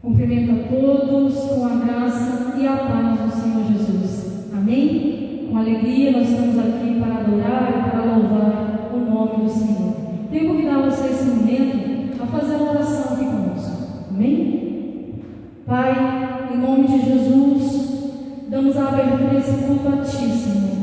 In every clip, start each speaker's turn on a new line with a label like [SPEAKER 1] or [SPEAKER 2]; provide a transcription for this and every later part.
[SPEAKER 1] Cumprimento a todos com a graça e a paz do Senhor Jesus. Amém? Com alegria nós estamos aqui para adorar e para louvar o nome do Senhor. Tenho convidado você esse momento a fazer uma oração aqui conosco. Amém? Pai, em nome de Jesus, damos a abertura a esse culto a Ti, Senhor.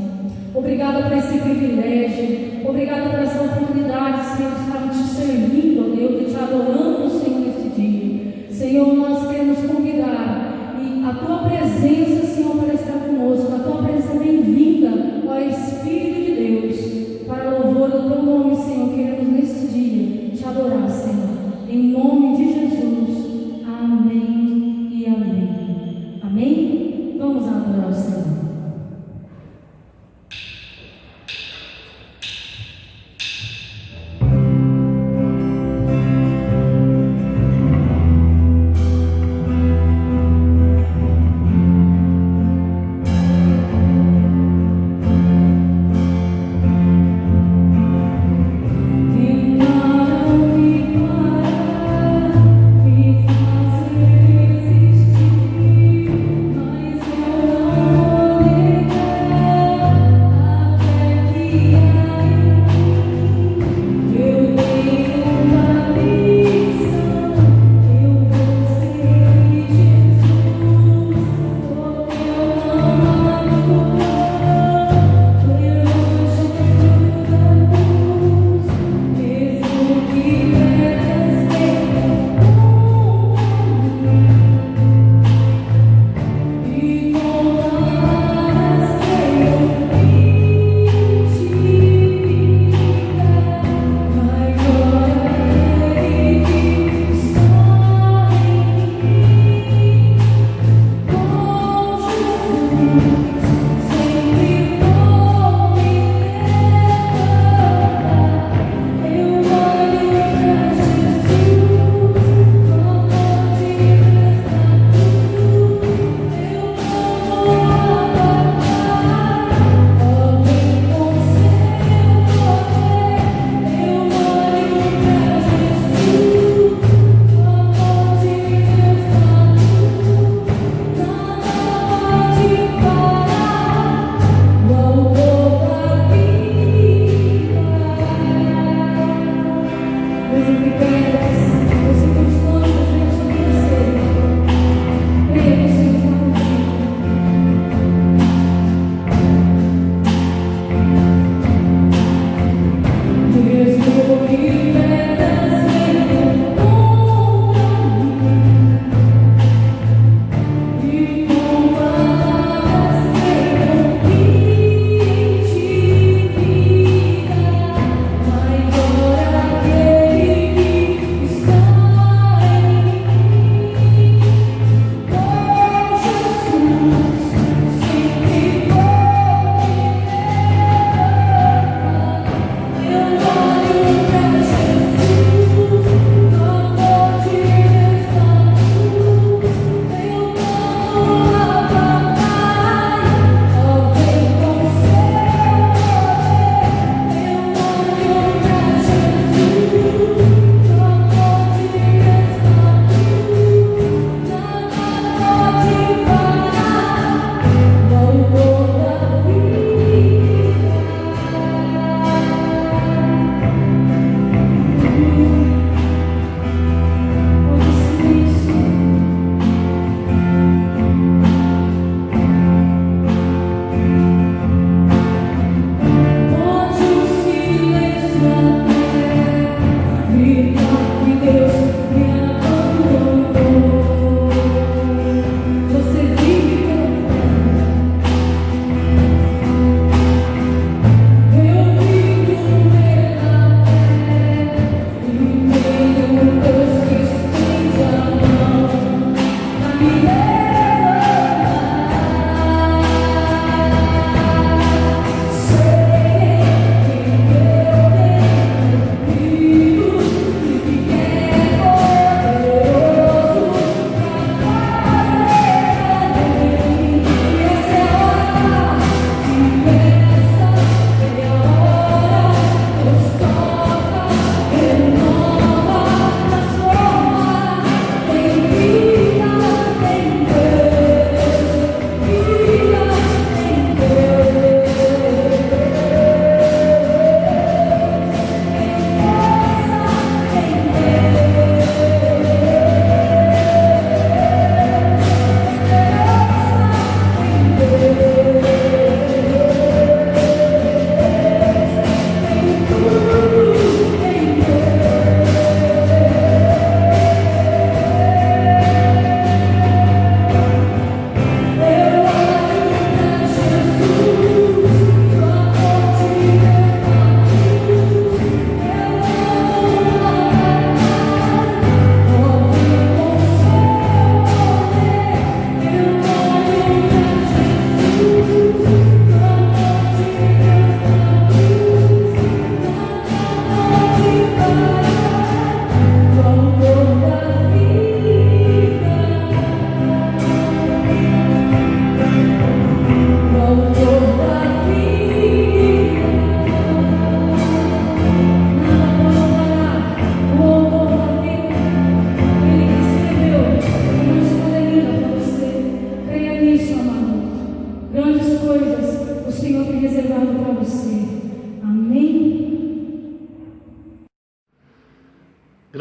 [SPEAKER 1] Obrigada por esse privilégio, obrigada por essa oportunidade, Senhor, de estar te servindo, ó Deus, e te adorando, Senhor, neste dia. Senhor, nós queremos convidar e a Tua presença, Senhor, para estar conosco, a Tua presença bem-vinda, ó Espírito de Deus, para louvor do Teu nome, Senhor. Queremos neste dia te adorar, Senhor, em nome de Jesus. Amém e amém. Amém? Vamos adorar o Senhor.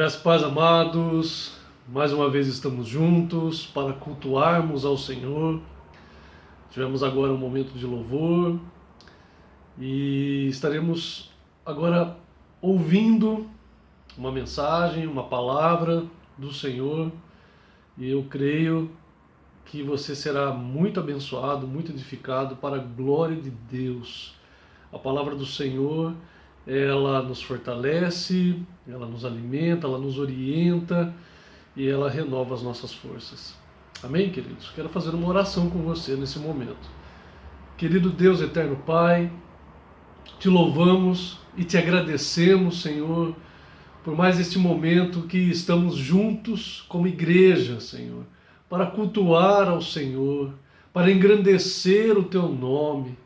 [SPEAKER 2] Graças e paz, amados. Mais uma vez estamos juntos para cultuarmos ao Senhor. Tivemos agora um momento de louvor e estaremos agora ouvindo uma mensagem, uma palavra do Senhor, e eu creio que você será muito abençoado, muito edificado para a glória de Deus. A palavra do Senhor, ela nos fortalece, ela nos alimenta, ela nos orienta e ela renova as nossas forças. Amém, queridos? Quero fazer uma oração com você nesse momento. Querido Deus, eterno Pai, te louvamos e te agradecemos, Senhor, por mais este momento que estamos juntos como igreja, Senhor, para cultuar ao Senhor, para engrandecer o teu nome,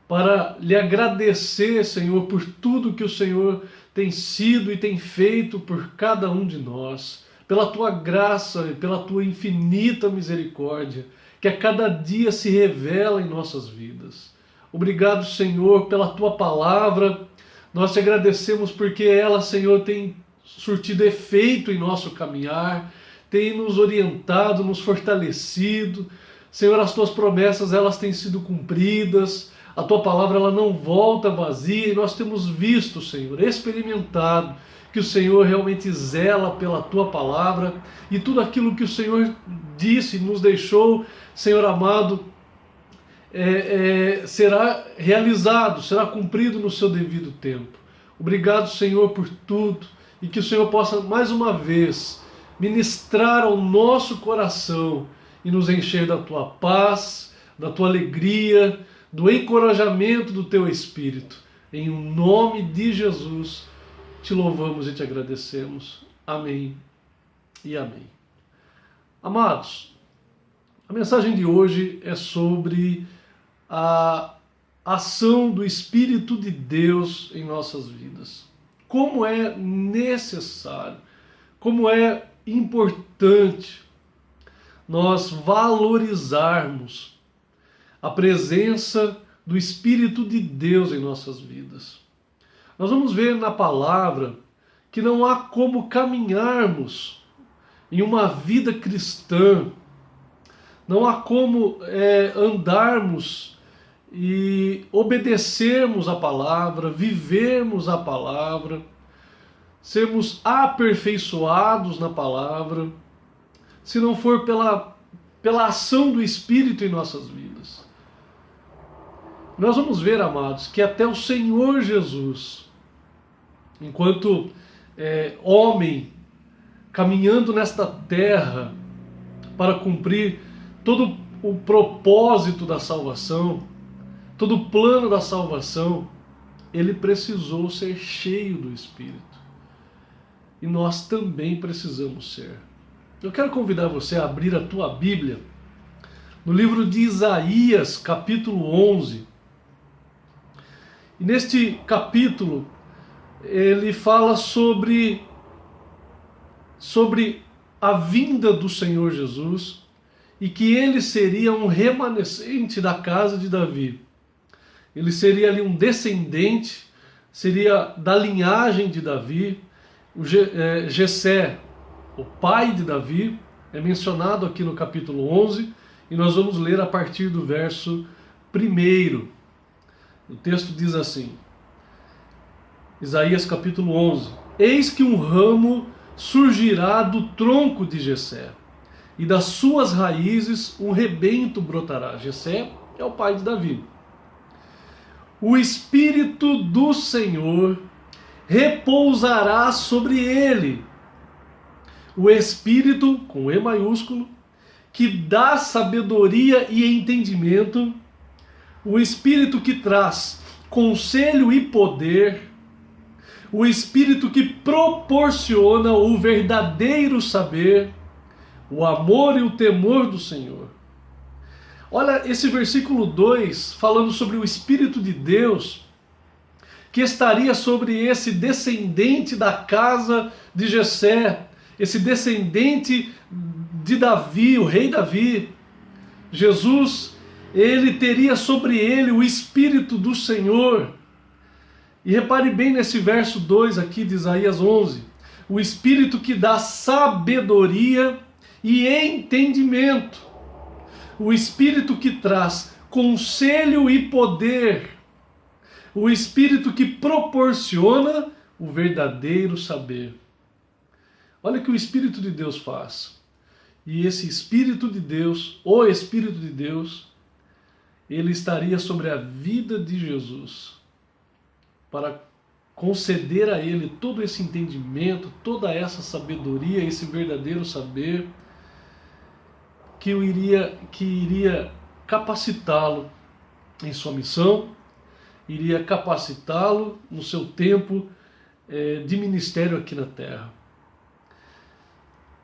[SPEAKER 2] para lhe agradecer, Senhor, por tudo que o Senhor tem sido e tem feito por cada um de nós, pela tua graça e pela tua infinita misericórdia, que a cada dia se revela em nossas vidas. Obrigado, Senhor, pela tua palavra. Nós te agradecemos porque ela, Senhor, tem surtido efeito em nosso caminhar, tem nos orientado, nos fortalecido. Senhor, as tuas promessas, elas têm sido cumpridas. A tua palavra, ela não volta vazia, e nós temos visto, Senhor, experimentado que o Senhor realmente zela pela tua palavra, e tudo aquilo que o Senhor disse, nos deixou, Senhor amado, será realizado, será cumprido no seu devido tempo. Obrigado, Senhor, por tudo, e que o Senhor possa mais uma vez ministrar ao nosso coração e nos encher da tua paz, da tua alegria, do encorajamento do teu Espírito. Em nome de Jesus, te louvamos e te agradecemos. Amém e amém. Amados, a mensagem de hoje é sobre a ação do Espírito de Deus em nossas vidas. Como é necessário, como é importante nós valorizarmos a presença do Espírito de Deus em nossas vidas. Nós vamos ver na palavra que não há como caminharmos em uma vida cristã, não há como andarmos e obedecermos a palavra, vivermos a palavra, sermos aperfeiçoados na palavra, se não for pela ação do Espírito em nossas vidas. Nós vamos ver, amados, que até o Senhor Jesus, enquanto homem, caminhando nesta terra para cumprir todo o propósito da salvação, todo o plano da salvação, ele precisou ser cheio do Espírito. E nós também precisamos ser. Eu quero convidar você a abrir a tua Bíblia no livro de Isaías, capítulo 11. E neste capítulo, ele fala sobre a vinda do Senhor Jesus e que ele seria um remanescente da casa de Davi. Ele seria ali um descendente, seria da linhagem de Davi. O Jessé, o pai de Davi, é mencionado aqui no capítulo 11, e nós vamos ler a partir do verso 1. O texto diz assim, Isaías capítulo 11: Eis que um ramo surgirá do tronco de Jessé, e das suas raízes um rebento brotará. Jessé é o pai de Davi. O Espírito do Senhor repousará sobre ele. O Espírito, com E maiúsculo, que dá sabedoria e entendimento, o Espírito que traz conselho e poder, o Espírito que proporciona o verdadeiro saber, o amor e o temor do Senhor. Olha esse versículo 2, falando sobre o Espírito de Deus, que estaria sobre esse descendente da casa de Jessé, esse descendente de Davi, o rei Davi. Jesus, ele teria sobre ele o Espírito do Senhor. E repare bem nesse verso 2 aqui de Isaías 11. o Espírito que dá sabedoria e entendimento, o Espírito que traz conselho e poder, o Espírito que proporciona o verdadeiro saber. Olha o que o Espírito de Deus faz. E esse Espírito de Deus, o Espírito de Deus, ele estaria sobre a vida de Jesus para conceder a ele todo esse entendimento, toda essa sabedoria, esse verdadeiro saber que iria capacitá-lo em sua missão, iria capacitá-lo no seu tempo de ministério aqui na terra.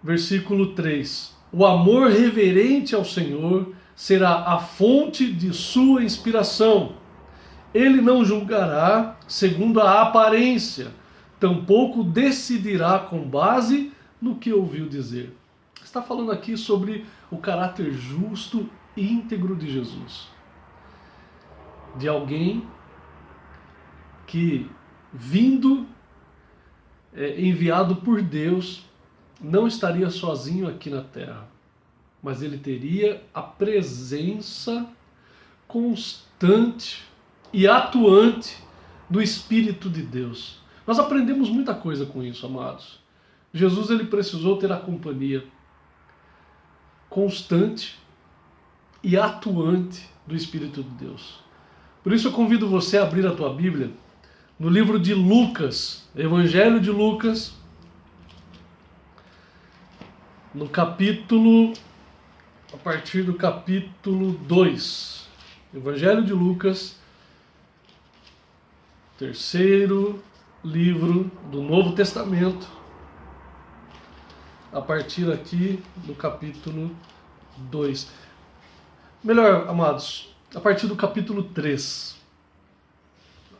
[SPEAKER 2] Versículo 3. O amor reverente ao Senhor será a fonte de sua inspiração. Ele não julgará segundo a aparência, tampouco decidirá com base no que ouviu dizer. Está falando aqui sobre o caráter justo e íntegro de Jesus. De alguém que, enviado por Deus, não estaria sozinho aqui na terra, mas ele teria a presença constante e atuante do Espírito de Deus. Nós aprendemos muita coisa com isso, amados. Jesus ele precisou ter a companhia constante e atuante do Espírito de Deus. Por isso eu convido você a abrir a tua Bíblia no livro de Lucas, Evangelho de Lucas, no capítulo, a partir do capítulo 2. Evangelho de Lucas, terceiro livro do Novo Testamento, a partir aqui do capítulo 2. Melhor, amados, a partir do capítulo 3.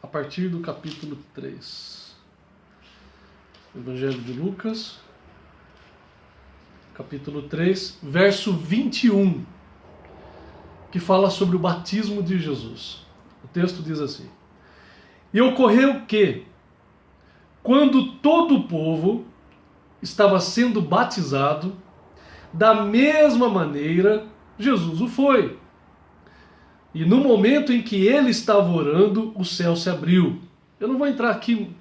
[SPEAKER 2] A partir do capítulo 3. Evangelho de Lucas, capítulo 3, verso 21, que fala sobre o batismo de Jesus. O texto diz assim: E ocorreu que, quando todo o povo estava sendo batizado, da mesma maneira Jesus o foi. E no momento em que ele estava orando, o céu se abriu. Eu não vou entrar aqui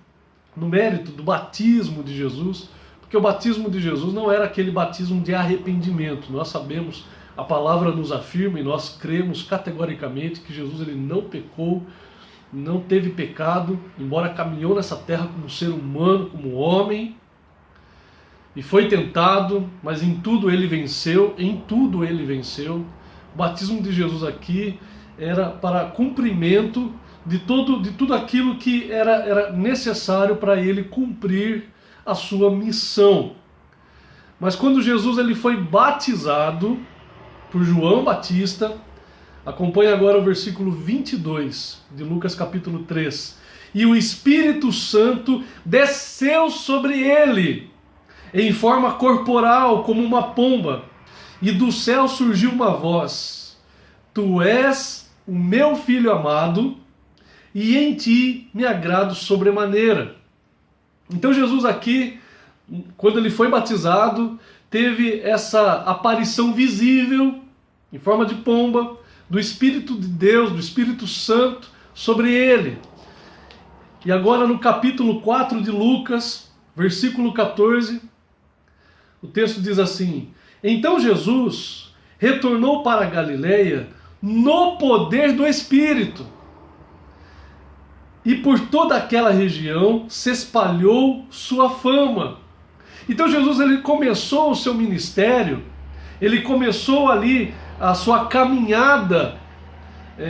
[SPEAKER 2] no mérito do batismo de Jesus, porque o batismo de Jesus não era aquele batismo de arrependimento. Nós sabemos, a palavra nos afirma e nós cremos categoricamente que Jesus ele não pecou, não teve pecado, embora caminhou nessa terra como ser humano, como homem, e foi tentado, mas em tudo ele venceu, O batismo de Jesus aqui era para cumprimento de tudo aquilo que era necessário para ele cumprir a sua missão. Mas quando Jesus ele foi batizado por João Batista, acompanhe agora o versículo 22 de Lucas capítulo 3. E o Espírito Santo desceu sobre ele em forma corporal como uma pomba, e do céu surgiu uma voz: Tu és o meu filho amado, e em ti me agrado sobremaneira. Então Jesus aqui, quando ele foi batizado, teve essa aparição visível, em forma de pomba, do Espírito de Deus, do Espírito Santo, sobre ele. E agora no capítulo 4 de Lucas, versículo 14, o texto diz assim: Então Jesus retornou para a Galileia no poder do Espírito, e por toda aquela região se espalhou sua fama. Então Jesus ele começou o seu ministério, ele começou ali a sua caminhada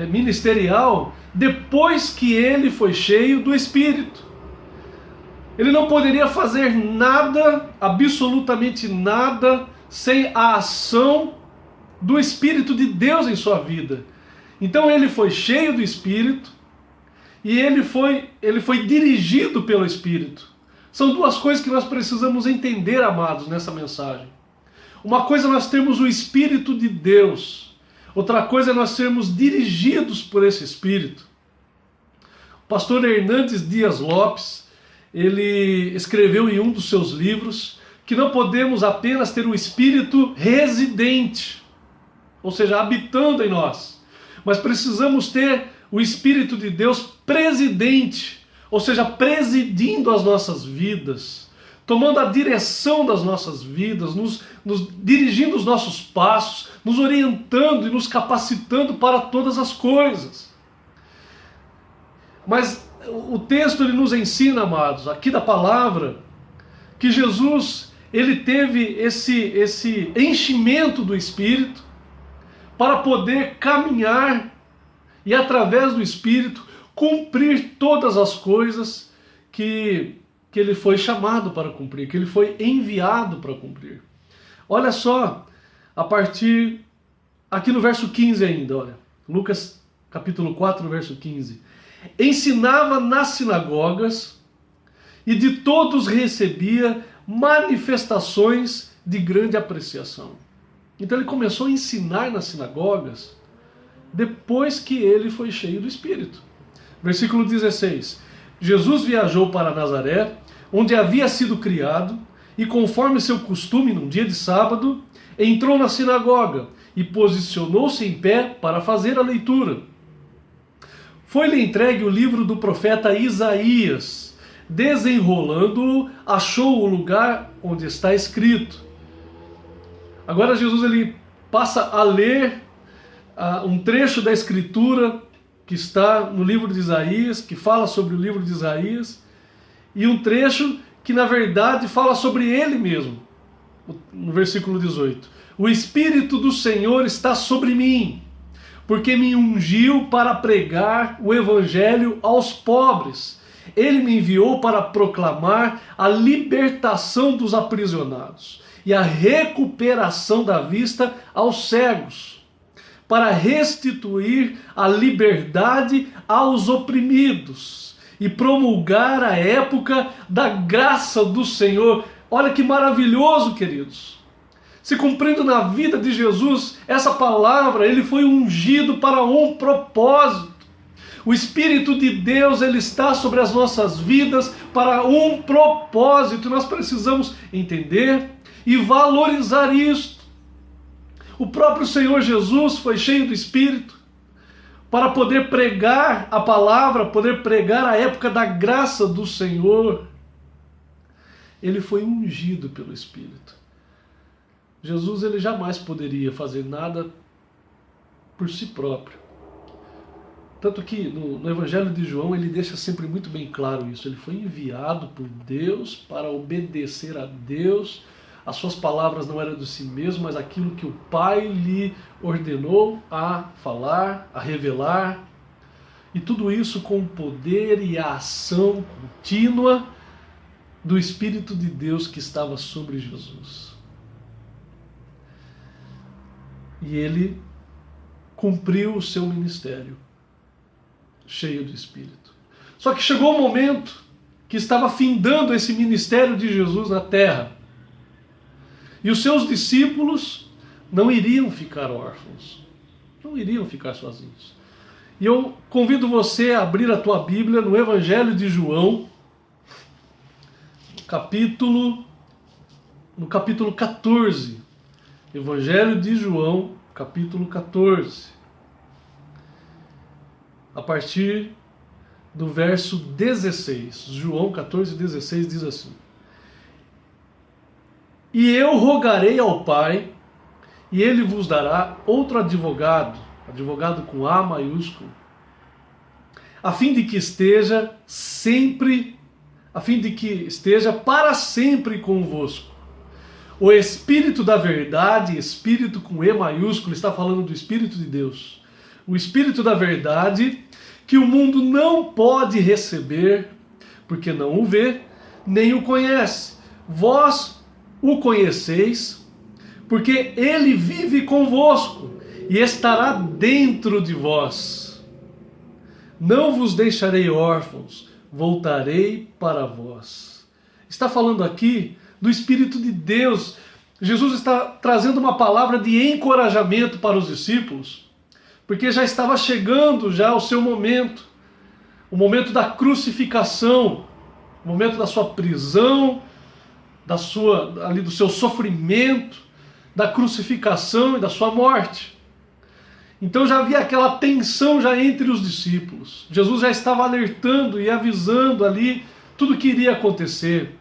[SPEAKER 2] ministerial depois que ele foi cheio do Espírito. Ele não poderia fazer nada, absolutamente nada, sem a ação do Espírito de Deus em sua vida. Então ele foi cheio do Espírito e ele foi dirigido pelo Espírito. São duas coisas que nós precisamos entender, amados, nessa mensagem. Uma coisa é nós termos o Espírito de Deus, outra coisa é nós sermos dirigidos por esse Espírito. O pastor Hernandes Dias Lopes, ele escreveu em um dos seus livros que não podemos apenas ter o Espírito residente, ou seja, habitando em nós, mas precisamos ter o Espírito de Deus presidente, ou seja, presidindo as nossas vidas, tomando a direção das nossas vidas, nos dirigindo os nossos passos, nos orientando e nos capacitando para todas as coisas. Mas o texto ele nos ensina, amados, aqui da palavra, que Jesus ele teve esse enchimento do Espírito para poder caminhar e através do Espírito cumprir todas as coisas que ele foi chamado para cumprir, que ele foi enviado para cumprir. Olha só, a partir aqui no verso 15 ainda, olha, Lucas capítulo 4, verso 15. Ensinava nas sinagogas e de todos recebia manifestações de grande apreciação. Então ele começou a ensinar nas sinagogas depois que ele foi cheio do Espírito. Versículo 16. Jesus viajou para Nazaré, onde havia sido criado, e conforme seu costume, num dia de sábado, entrou na sinagoga e posicionou-se em pé para fazer a leitura. Foi-lhe entregue o livro do profeta Isaías. Desenrolando-o, achou o lugar onde está escrito. Agora Jesus ele passa a ler um trecho da Escritura que está no livro de Isaías, que fala sobre o livro de Isaías, e um trecho que na verdade fala sobre ele mesmo, no versículo 18. O Espírito do Senhor está sobre mim, porque me ungiu para pregar o Evangelho aos pobres. Ele me enviou para proclamar a libertação dos aprisionados e a recuperação da vista aos cegos, para restituir a liberdade aos oprimidos e promulgar a época da graça do Senhor. Olha que maravilhoso, queridos. Se cumprindo na vida de Jesus, essa palavra, ele foi ungido para um propósito. O Espírito de Deus, ele está sobre as nossas vidas para um propósito. Nós precisamos entender e valorizar isto. O próprio Senhor Jesus foi cheio do Espírito para poder pregar a palavra, poder pregar a época da graça do Senhor. Ele foi ungido pelo Espírito. Jesus ele jamais poderia fazer nada por si próprio. Tanto que no Evangelho de João ele deixa sempre muito bem claro isso. Ele foi enviado por Deus para obedecer a Deus. As suas palavras não eram de si mesmo, mas aquilo que o Pai lhe ordenou a falar, a revelar. E tudo isso com o poder e a ação contínua do Espírito de Deus que estava sobre Jesus. E ele cumpriu o seu ministério, cheio do Espírito. Só que chegou um momento que estava findando esse ministério de Jesus na terra. E os seus discípulos não iriam ficar órfãos, não iriam ficar sozinhos. E eu convido você a abrir a tua Bíblia no Evangelho de João, no capítulo 14. Evangelho de João, capítulo 14. A partir do verso 16. João 14, 16 diz assim: E eu rogarei ao Pai, e ele vos dará outro advogado, advogado com A maiúsculo, a fim de que esteja para sempre convosco. O Espírito da verdade, Espírito com E maiúsculo, está falando do Espírito de Deus. O Espírito da verdade, que o mundo não pode receber, porque não o vê, nem o conhece. Vós o conheceis, porque ele vive convosco e estará dentro de vós. Não vos deixarei órfãos, voltarei para vós. Está falando aqui do Espírito de Deus. Jesus está trazendo uma palavra de encorajamento para os discípulos, porque já estava chegando já o seu momento, o momento da crucificação. o momento da sua prisão, ali do seu sofrimento, da crucificação e da sua morte. Então já havia aquela tensão já entre os discípulos. Jesus já estava alertando e avisando ali tudo que iria acontecer.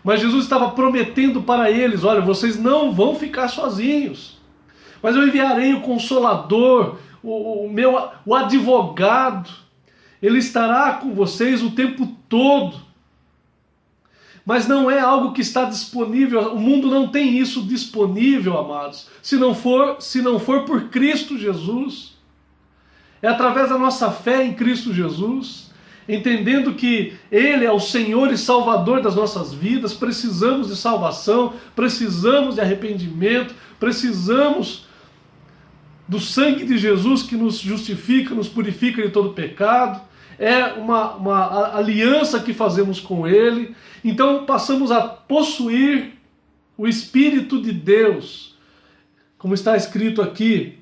[SPEAKER 2] Mas Jesus estava prometendo para eles: olha, vocês não vão ficar sozinhos, mas eu enviarei o Consolador, o advogado, ele estará com vocês o tempo todo. Mas não é algo que está disponível, o mundo não tem isso disponível, amados, se não for por Cristo Jesus. É através da nossa fé em Cristo Jesus, entendendo que Ele é o Senhor e Salvador das nossas vidas. Precisamos de salvação, precisamos de arrependimento, precisamos do sangue de Jesus que nos justifica, nos purifica de todo pecado. É uma aliança que fazemos com Ele. Então passamos a possuir o Espírito de Deus. Como está escrito aqui,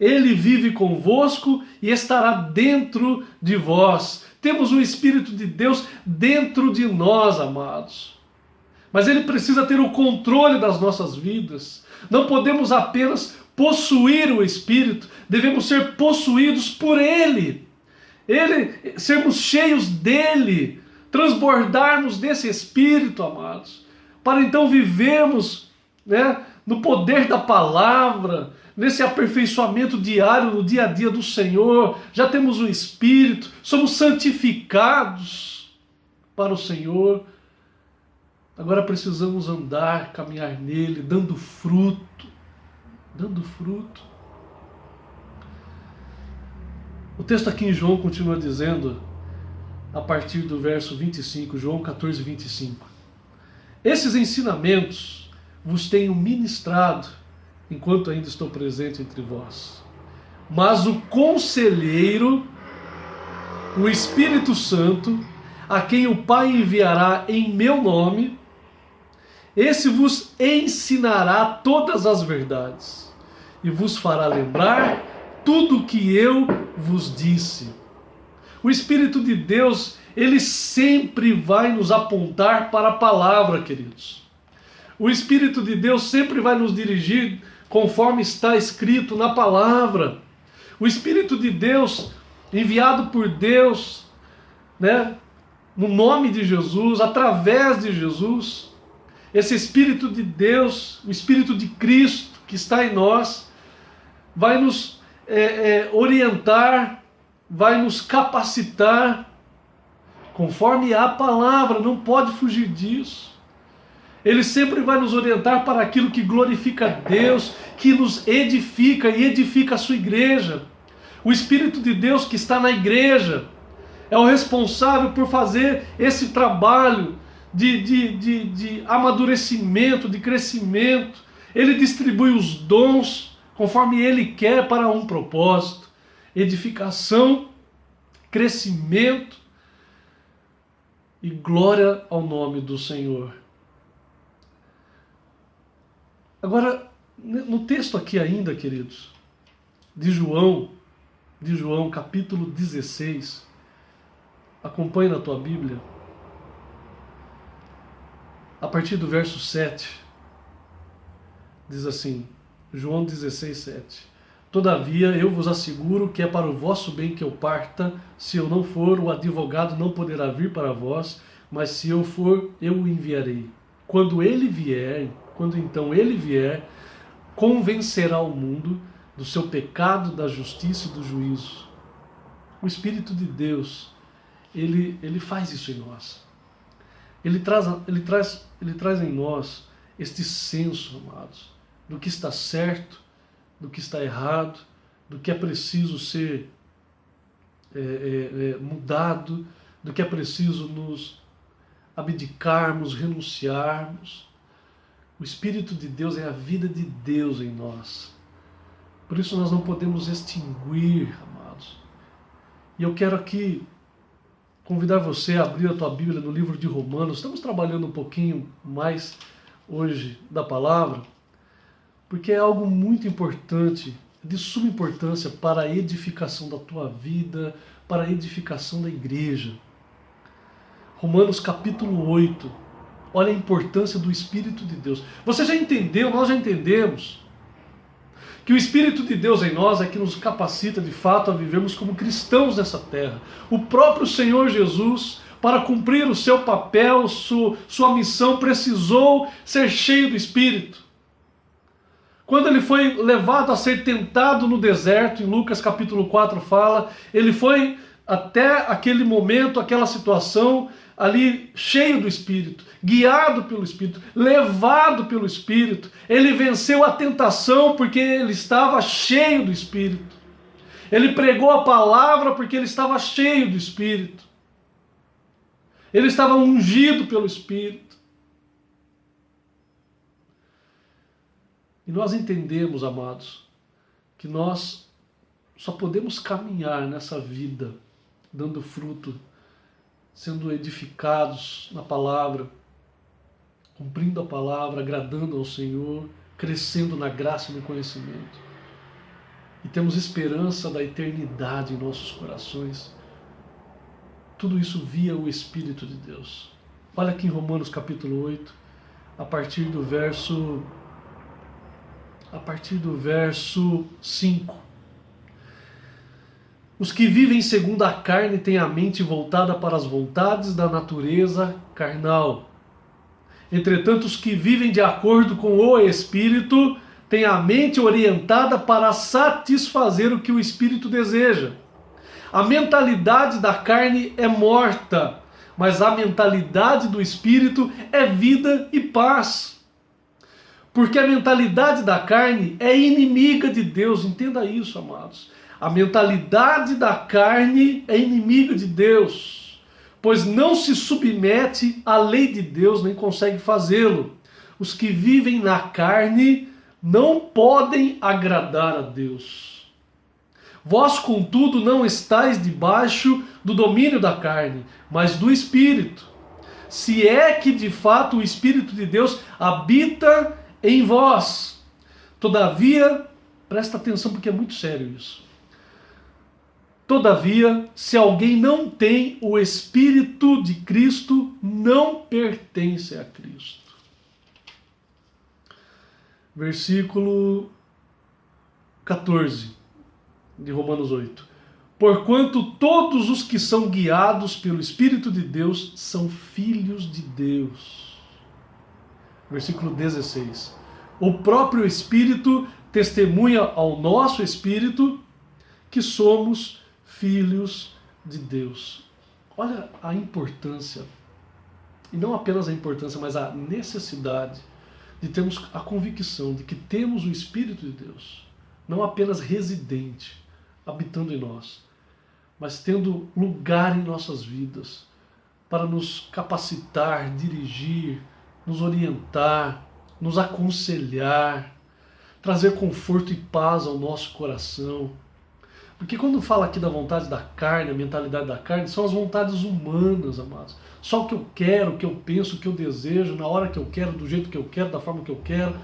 [SPEAKER 2] Ele vive convosco e estará dentro de vós. Temos o Espírito de Deus dentro de nós, amados. Mas Ele precisa ter o controle das nossas vidas. Não podemos apenas possuir o Espírito, devemos ser possuídos por Ele. Sermos cheios dele, transbordarmos desse Espírito, amados, para então vivermos, né, no poder da palavra, nesse aperfeiçoamento diário, no dia a dia do Senhor. Já temos o Espírito, somos santificados para o Senhor. Agora precisamos andar, caminhar nele, dando fruto, dando fruto. O texto aqui em João continua dizendo, a partir do verso 25, João 14, 25. Esses ensinamentos vos tenho ministrado, enquanto ainda estou presente entre vós. Mas o Conselheiro, o Espírito Santo, a quem o Pai enviará em meu nome, esse vos ensinará todas as verdades, e vos fará lembrar tudo o que eu vos disse. O Espírito de Deus, ele sempre vai nos apontar para a palavra, queridos. O Espírito de Deus sempre vai nos dirigir conforme está escrito na palavra. O Espírito de Deus, enviado por Deus, né, no nome de Jesus, através de Jesus, esse Espírito de Deus, o Espírito de Cristo que está em nós, vai nos orientar, vai nos capacitar, conforme a palavra, não pode fugir disso. Ele sempre vai nos orientar para aquilo que glorifica a Deus, que nos edifica e edifica a sua igreja. O Espírito de Deus que está na igreja é o responsável por fazer esse trabalho de amadurecimento, de crescimento. Ele distribui os dons conforme Ele quer para um propósito: edificação, crescimento e glória ao nome do Senhor. Agora, no texto aqui ainda, queridos, de João capítulo 16, acompanhe na tua Bíblia, a partir do verso 7, diz assim, João 16, 7. Todavia eu vos asseguro que é para o vosso bem que eu parta. Se eu não for, o advogado não poderá vir para vós, mas se eu for, eu o enviarei. Quando então ele vier, convencerá o mundo do seu pecado, da justiça e do juízo. O Espírito de Deus, ele faz isso em nós. Ele traz em nós este senso, amados, do que está certo, do que está errado, do que é preciso ser mudado, do que é preciso nos abdicarmos, renunciarmos. O Espírito de Deus é a vida de Deus em nós. Por isso nós não podemos extinguir, amados. E eu quero aqui convidar você a abrir a tua Bíblia no livro de Romanos. Estamos trabalhando um pouquinho mais hoje da palavra, porque é algo muito importante, de suma importância para a edificação da tua vida, para a edificação da igreja. Romanos capítulo 8. Olha a importância do Espírito de Deus. Você já entendeu, nós já entendemos, que o Espírito de Deus em nós é que nos capacita de fato a vivermos como cristãos nessa terra. O próprio Senhor Jesus, para cumprir o seu papel, sua missão, precisou ser cheio do Espírito. Quando ele foi levado a ser tentado no deserto, em Lucas capítulo 4 fala, ele foi até aquele momento, aquela situação, ali cheio do Espírito, guiado pelo Espírito, levado pelo Espírito. Ele venceu a tentação porque ele estava cheio do Espírito. Ele pregou a palavra porque ele estava cheio do Espírito. Ele estava ungido pelo Espírito. E nós entendemos, amados, que nós só podemos caminhar nessa vida dando fruto, sendo edificados na palavra, cumprindo a palavra, agradando ao Senhor, crescendo na graça e no conhecimento. E temos esperança da eternidade em nossos corações. Tudo isso via o Espírito de Deus. Olha aqui em Romanos capítulo 8, a partir do verso 5. Os que vivem segundo a carne têm a mente voltada para as vontades da natureza carnal. Entretanto, os que vivem de acordo com o Espírito têm a mente orientada para satisfazer o que o Espírito deseja. A mentalidade da carne é morta, mas a mentalidade do Espírito é vida e paz. Porque a mentalidade da carne é inimiga de Deus, entenda isso, amados. A mentalidade da carne é inimiga de Deus, pois não se submete à lei de Deus, nem consegue fazê-lo. Os que vivem na carne não podem agradar a Deus. Vós, contudo, não estáis debaixo do domínio da carne, mas do Espírito. Se é que de fato o Espírito de Deus habita em vós. Todavia, presta atenção porque é muito sério isso. Todavia, se alguém não tem o Espírito de Cristo, não pertence a Cristo. Versículo 14 de Romanos 8. Porquanto todos os que são guiados pelo Espírito de Deus são filhos de Deus. Versículo 16. O próprio Espírito testemunha ao nosso Espírito que somos filhos de Deus. Olha a importância, e não apenas a importância, mas a necessidade de termos a convicção de que temos o Espírito de Deus, não apenas residente, habitando em nós, mas tendo lugar em nossas vidas para nos capacitar, dirigir, nos orientar, nos aconselhar, trazer conforto e paz ao nosso coração. Porque quando fala aqui da vontade da carne, a mentalidade da carne, são as vontades humanas, amados. Só o que eu quero, o que eu penso, o que eu desejo, na hora que eu quero, do jeito que eu quero, da forma que eu quero.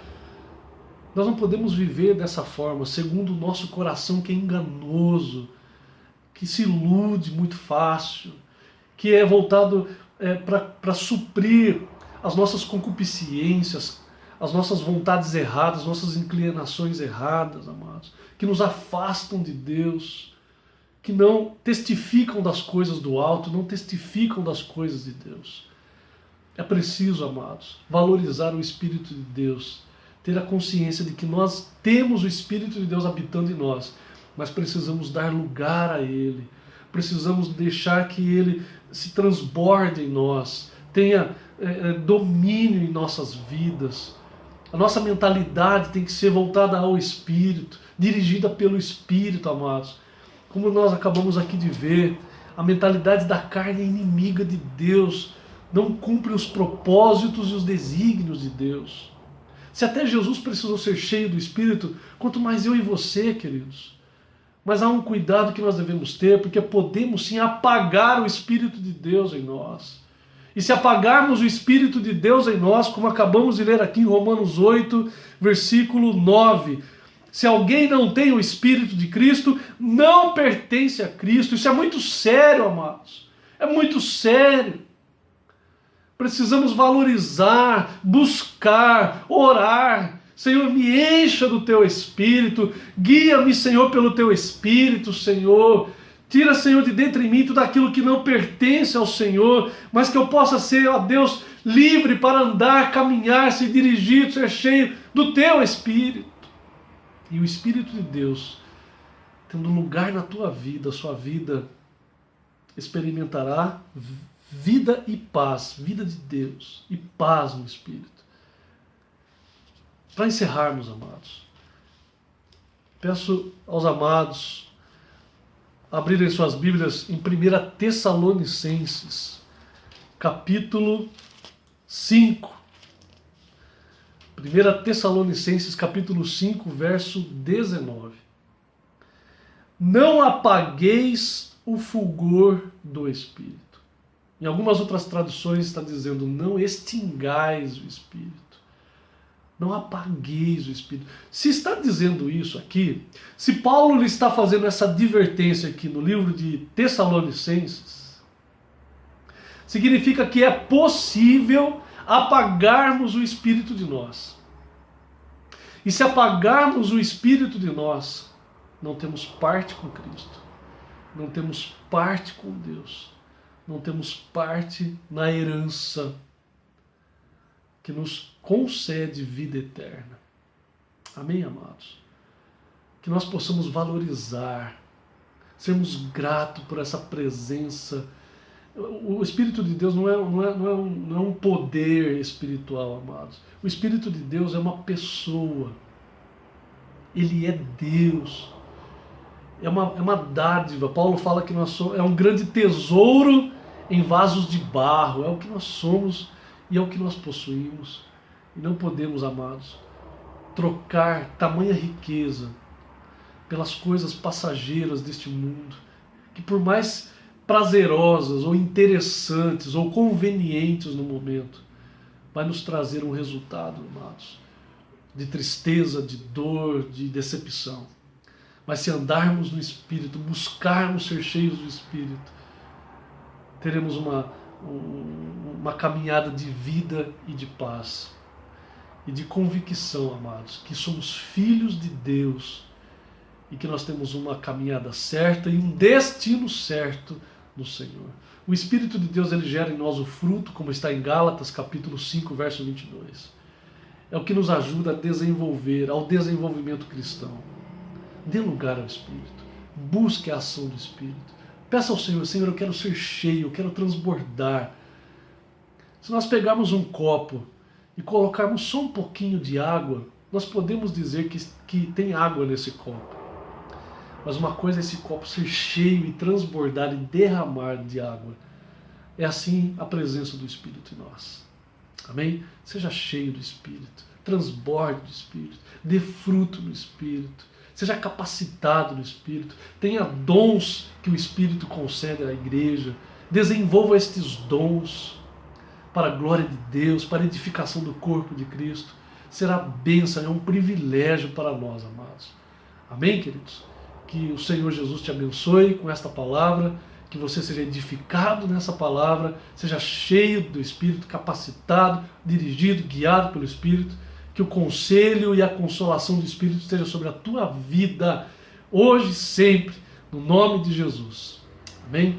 [SPEAKER 2] Nós não podemos viver dessa forma, segundo o nosso coração que é enganoso, que se ilude muito fácil, que é voltado para suprir as nossas concupiscências, as nossas vontades erradas, as nossas inclinações erradas, amados, que nos afastam de Deus, que não testificam das coisas do alto, não testificam das coisas de Deus. É preciso, amados, valorizar o Espírito de Deus, ter a consciência de que nós temos o Espírito de Deus habitando em nós, mas precisamos dar lugar a Ele, precisamos deixar que Ele se transborde em nós, tenha domínio em nossas vidas. A nossa mentalidade tem que ser voltada ao Espírito, dirigida pelo Espírito, amados. Como nós acabamos aqui de ver, a mentalidade da carne é inimiga de Deus, não cumpre os propósitos e os desígnios de Deus. Se até Jesus precisou ser cheio do Espírito, quanto mais eu e você, queridos. Mas há um cuidado que nós devemos ter, porque podemos sim apagar o Espírito de Deus em nós. E se apagarmos o Espírito de Deus em nós, como acabamos de ler aqui em Romanos 8, versículo 9, se alguém não tem o Espírito de Cristo, não pertence a Cristo. Isso é muito sério, amados. É muito sério. Precisamos valorizar, buscar, orar. Senhor, me encha do Teu Espírito, guia-me, Senhor, pelo Teu Espírito, Senhor. Tira, Senhor, de dentro de mim tudo aquilo que não pertence ao Senhor, mas que eu possa ser, ó Deus, livre para andar, caminhar, ser dirigido, ser cheio do Teu Espírito. E o Espírito de Deus, tendo lugar na tua vida, a sua vida experimentará vida e paz, vida de Deus e paz no Espírito. Para encerrarmos, amados, peço aos amados abrirem suas Bíblias em 1 Tessalonicenses, capítulo 5. 1 Tessalonicenses, capítulo 5, verso 19. Não apagueis o fulgor do Espírito. Em algumas outras traduções está dizendo, não extingais o Espírito. Não apagueis o Espírito. Se está dizendo isso aqui, se Paulo lhe está fazendo essa advertência aqui no livro de Tessalonicenses, significa que é possível apagarmos o Espírito de nós. E se apagarmos o Espírito de nós, não temos parte com Cristo, não temos parte com Deus, não temos parte na herança que nos concede vida eterna. Amém, amados? Que nós possamos valorizar, sermos gratos por essa presença. O Espírito de Deus não é um poder espiritual, amados. O Espírito de Deus é uma pessoa. Ele é Deus. É uma dádiva. Paulo fala que nós somos, é um grande tesouro em vasos de barro. É o que nós somos e é o que nós possuímos. E não podemos, amados, trocar tamanha riqueza pelas coisas passageiras deste mundo, que por mais prazerosas ou interessantes ou convenientes no momento, vai nos trazer um resultado, amados, de tristeza, de dor, de decepção. Mas se andarmos no Espírito, buscarmos ser cheios do Espírito, teremos uma caminhada de vida e de paz e de convicção, amados, que somos filhos de Deus e que nós temos uma caminhada certa e um destino certo no Senhor. O Espírito de Deus, ele gera em nós o fruto, como está em Gálatas, capítulo 5, verso 22. É o que nos ajuda a desenvolver, ao desenvolvimento cristão. Dê lugar ao Espírito. Busque a ação do Espírito. Peça ao Senhor, Senhor, eu quero ser cheio, eu quero transbordar. Se nós pegarmos um copo e colocarmos só um pouquinho de água, nós podemos dizer que tem água nesse copo. Mas uma coisa é esse copo ser cheio e transbordar e derramar de água. É assim a presença do Espírito em nós. Amém? Seja cheio do Espírito, transborde do Espírito, dê fruto no Espírito, seja capacitado no Espírito, tenha dons que o Espírito concede à igreja, desenvolva estes dons para a glória de Deus, para a edificação do corpo de Cristo. Será bênção, é um privilégio para nós, amados. Amém, queridos? Que o Senhor Jesus te abençoe com esta palavra, que você seja edificado nessa palavra, seja cheio do Espírito, capacitado, dirigido, guiado pelo Espírito, que o conselho e a consolação do Espírito esteja sobre a tua vida, hoje e sempre, no nome de Jesus. Amém?